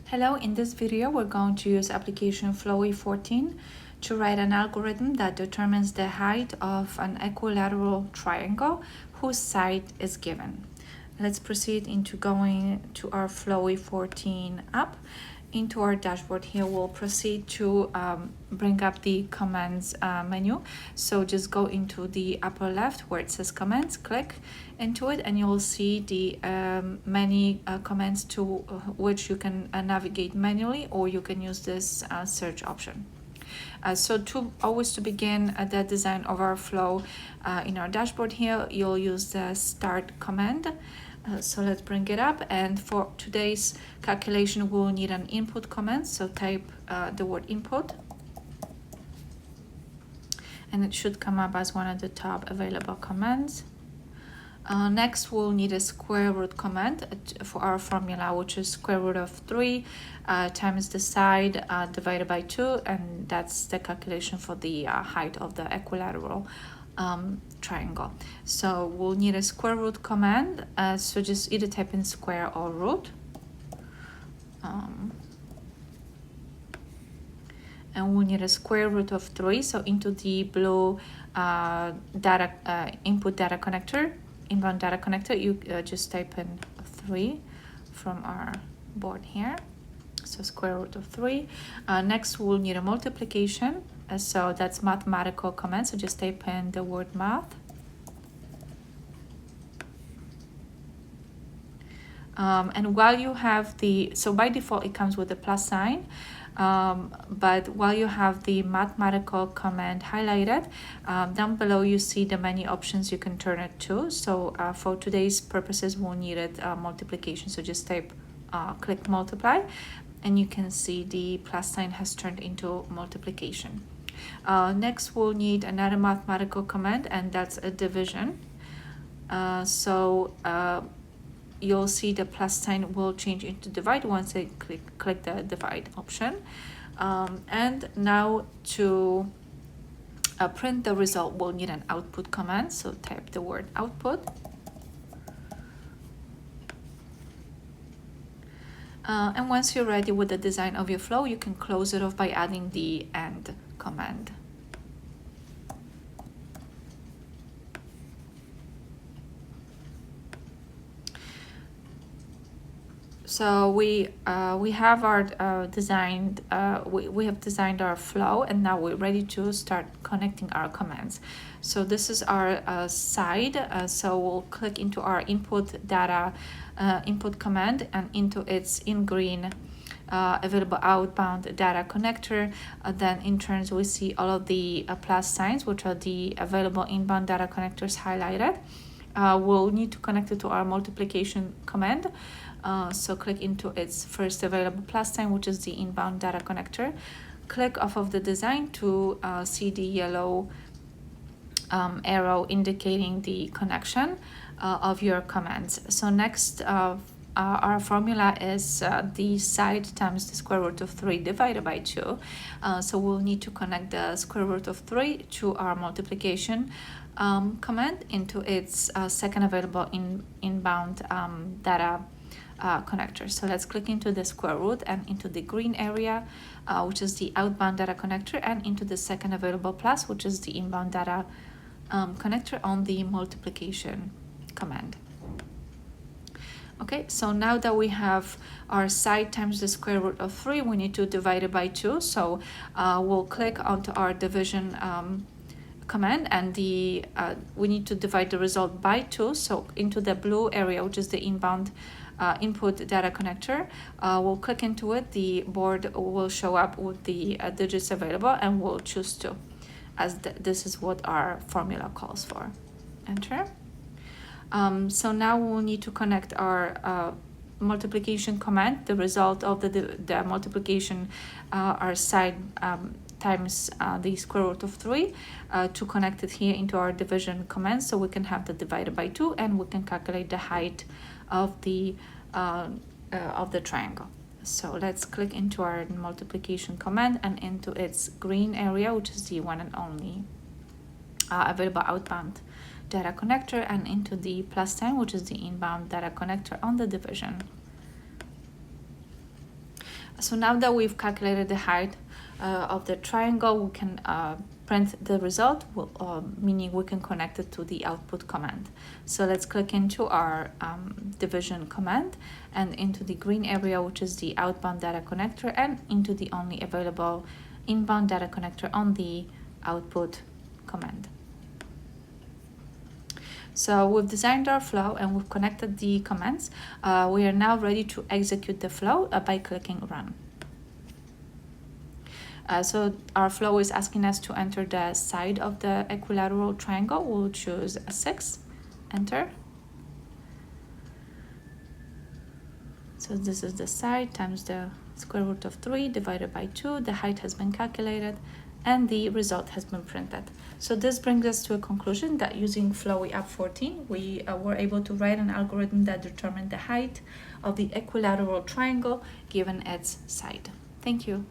Hello, in this video we're going to use application Flowy14 to write an algorithm that determines the height of an equilateral triangle whose side is given. Let's proceed into going to our Flowy14 app. Into our dashboard here, we'll proceed to bring up the commands menu. So just go into the upper left where it says commands, click into it, and you'll see the many commands to which you can navigate manually, or you can use this search option. So to begin the design of our flow in our dashboard here, you'll use the start command. So let's bring it up, and for today's calculation we'll need an input command. So type the word input, and it should come up as one of the top available commands. Next we'll need a square root command for our formula, which is square root of 3 times the side divided by 2, and that's the calculation for the height of the equilateral triangle. So we'll need a square root command, so just either type in square or root, and we'll need a square root of 3. So into the blue input data connector, inbound data connector, you just type in 3 from our board here. So square root of 3. Next we'll need a multiplication, so that's mathematical command, so just type in the word math. And while you have so by default it comes with a plus sign, but while you have the mathematical command highlighted, down below you see the many options you can turn it to. So for today's purposes we'll need it multiplication, so just click multiply, and you can see the plus sign has turned into multiplication. Next we'll need another mathematical command, and that's a division. You'll see the plus sign will change into divide once I click the divide option. And now to print the result, we'll need an output command, so type the word output. And once you're ready with the design of your flow, you can close it off by adding the end command. So we have our we have designed our flow, and now we're ready to start connecting our commands. So this is our side. So we'll click into our input data input command, and into its in green available outbound data connector. Then in turns we see all of the plus signs, which are the available inbound data connectors highlighted. We'll need to connect it to our multiplication command. So click into its first available plus sign, which is the inbound data connector. Click off of the design to see the yellow arrow indicating the connection of your commands. So next our formula is the side times the square root of 3 divided by 2. So we'll need to connect the square root of 3 to our multiplication command into its second available inbound data connector. So let's click into the square root and into the green area, which is the outbound data connector, and into the second available plus, which is the inbound data connector on the multiplication command. Okay, so now that we have our side times the square root of 3, we need to divide it by 2. So we'll click onto our division command, and we need to divide the result by 2. So into the blue area, which is the inbound input data connector, we'll click into it. The board will show up with the digits available, and we'll choose 2, as this is what our formula calls for. Enter. So now we'll need to connect our multiplication command, the result of the multiplication, our side times the square root of 3, to connect it here into our division command, so we can have the divided by 2, and we can calculate the height of the triangle. So let's click into our multiplication command and into its green area, which is the one and only available outbound data connector, and into the plus sign, which is the inbound data connector on the division. So now that we've calculated the height of the triangle, we can print the result, meaning we can connect it to the output command. So let's click into our division command and into the green area, which is the outbound data connector, and into the only available inbound data connector on the output command. So we've designed our flow and we've connected the commands. We are now ready to execute the flow by clicking run. So our flow is asking us to enter the side of the equilateral triangle. We'll choose a 6, enter. So this is the side times the square root of 3 divided by 2. The height has been calculated and the result has been printed. So this brings us to a conclusion that using Flowy14, we were able to write an algorithm that determined the height of the equilateral triangle given its side. Thank you.